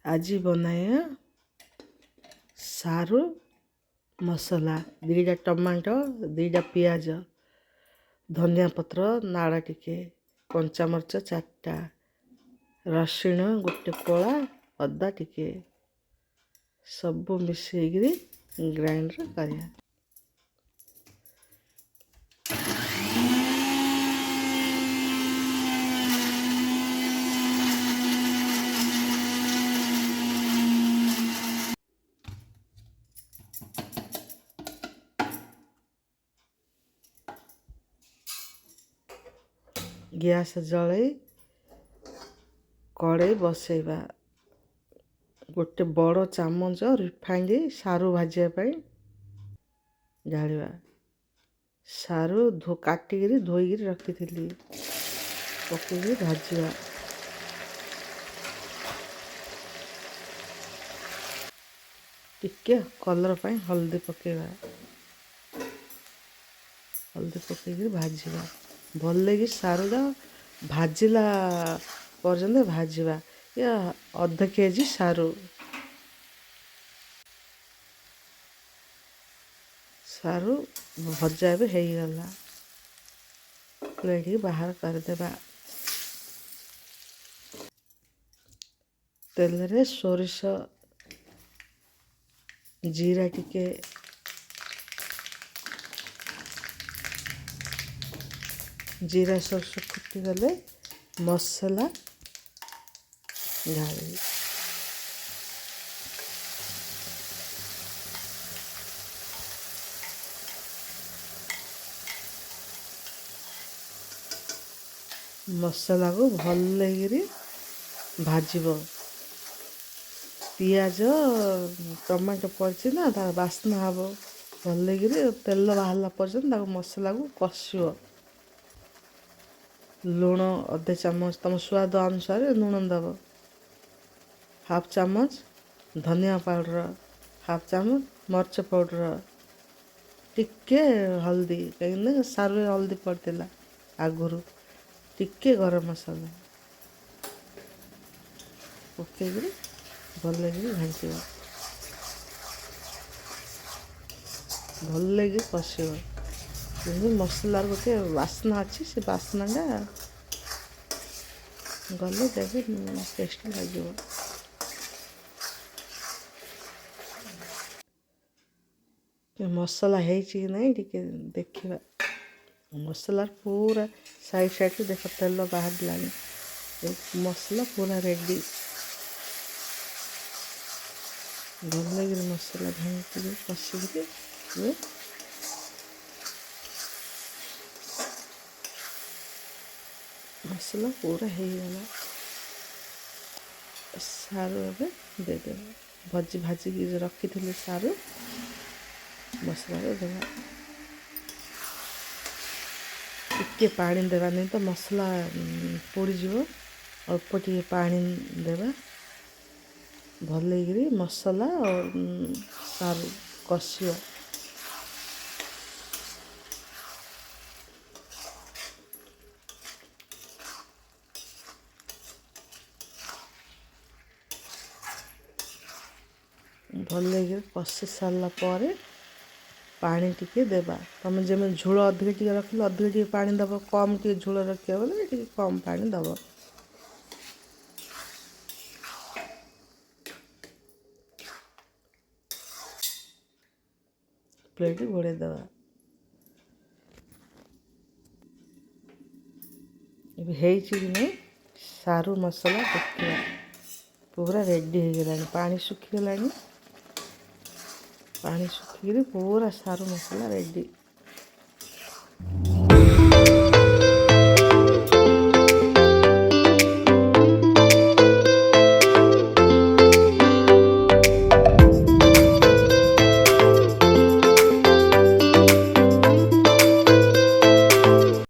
आज बनाया सारू मसला 2टा टमाटो 2टा पियाज धनिया पत्र नाड़ा टिके कंचा मरच 4टा रसुण गोटे कोला अदा टिके सब मिसेकरी ग्राइंडर करिया। गैस जलई कड़े बसैबा गोटे बड़ चामच रिफाइंड सारू भाजापी ढालिबा। सारू काटिकी धोईकी रखी पकईकी भाजवा। टिके कलर पाई हल्दी पकेबा। हल्दी पकईकी भाजवा भल लगी सारूटा भाजिला पर्यंत भाजवा। या अधा केजी सारू भजा भी हो गला प्लेट बाहर करदेबा। तेल रे सोरिष जीरा टिके जीरा सोरिष फुटी गले मसला ढाली। मसला को भल लगी भाजब। पियाज टमाटो पड़ची ना तार बास्ना हम भल लगी तेल बाहर पर्यंत मसला को कषिब। लुण अधे चामच तुम स्वाद अनुसार लुण दब। हाफ चामच धनिया पाउडर हाफ चामच मर्च पाउडर टिके हल्दी कहीं सारू हल्दी पड़ता आगुरी टिके गरम मसाला पकईकरी भल लगी भाजब। भल लगी कषिब मसलार गोटे बास्ना अच्छी से बास्नाटा गले देखे टेस्ट लगे। मसला है नहीं टिके देखा। मसलार पूरा साइड साइड देख तेल बाहर लानी मसला पूरा रेडी। भल लगी मसला भांगी कषिकी मसला पूरा हो गला। सारू एवं देदे भाजिकी रखी थी सारू मसला देवा। टिके पानी देवा नहीं तो मसला पोड़ीज अल्प टे पानी देवा। भल लगी मसला और सारू कषिब। भल लगी कषि सारा पर पानी टिके देबा। तुम जमी झोल अधिक टे रख अधिक टे पानी दब कम टे झोल रखा बोले कम पानी दब। प्लेट घोड़े दबा। नहीं सारू मसला देखा पूरा रेडी हो गलानी। पानी सुखी गलानी पानी सुखी पूरा सारू मसला रेडी।